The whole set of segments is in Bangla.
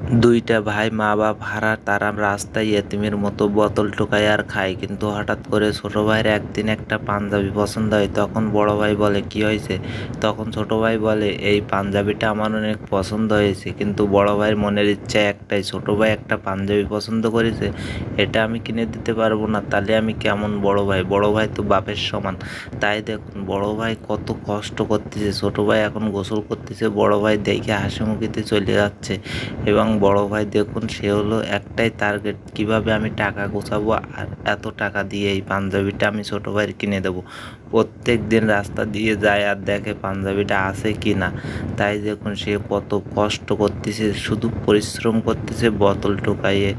দুইটা ভাই মা বাপ হারা, তারা রাস্তায় এতিমের মতো বোতল টোকায় আর খায়। কিন্তু হঠাৎ করে ছোট ভাইয়ের একদিন একটা পাঞ্জাবি পছন্দ হয়। তখন বড় ভাই বলে, কি হয়েছে? তখন ছোট ভাই বলে, এই পাঞ্জাবিটা আমার অনেক পছন্দ হয়েছে। কিন্তু বড় ভাইয়ের মনের ইচ্ছা একটাই, ছোট ভাই একটা পাঞ্জাবি পছন্দ করেছে, এটা আমি কিনে দিতে পারবো না, তাহলে আমি কেমন বড় ভাই? বড় ভাই তো বাপের সমান। তাই দেখুন বড় ভাই কত কষ্ট করতেছে। ছোট ভাই এখন গোসল করতেছে, বড় ভাই দেখে হাসি মুখিতে চলে যাচ্ছে। এবং বড় ভাই দেখুন, সে হলো একটাই টার্গেট, কিভাবে আমি টাকা গোছাবো আর এত টাকা দিয়ে এই পাঞ্জাবিটা আমি ছোট ভাইয়ের কিনে দেবো। প্রত্যেক দিন রাস্তা দিয়ে যায় আর দেখে পাঞ্জাবিটা আছে কি না। তাই দেখুন সে কত কষ্ট করতেছে, শুধু পরিশ্রম করতেছে, বোতল টোকাইয়ে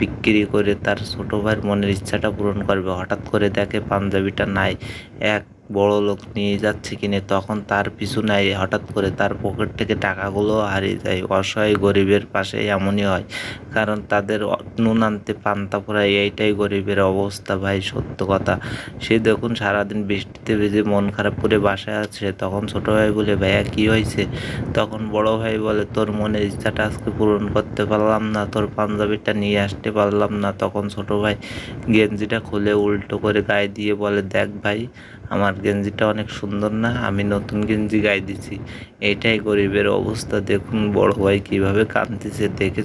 বিক্রি করে তার ছোট ভাইয়ের মনের ইচ্ছাটা পূরণ করবে। হঠাৎ করে দেখে পাঞ্জাবিটা নাই, এক বড় লোক নিয়ে যাচ্ছে কিনে, তখন তার পিছু নেয়। হঠাৎ করে তার পকেট থেকে টাকাগুলো হারিয়ে যায়। অসহায় গরিবের পাশে এমনই হয়, কারণ তাদের নুন আনতে পান্তা ফুরায়, এইটাই গরিবের অবস্থা ভাই, সত্য কথা। সে দেখুন সারাদিন বৃষ্টিতে ভিজে মন খারাপ করে বাসায় আছে। তখন ছোট ভাই বলে, ভাইয়া কি হয়েছে? তখন বড় ভাই বলে, তোর মনের ইচ্ছাটা আজকে পূরণ করতে পারলাম না, তোর পাঞ্জাবিটা নিয়ে আসতে পারলাম না। তখন ছোট ভাই গেঞ্জিটা খুলে উল্টো করে গায়ে দিয়ে বলে, দেখ ভাই, আমার গেঞ্জিটা অনেক সুন্দর না, আমি নতুন গেঞ্জি গায়ে দিছি। এইটাই গরিবের অবস্থা। দেখুন বড় ভাই কিভাবে কাঁদতেছে, দেখে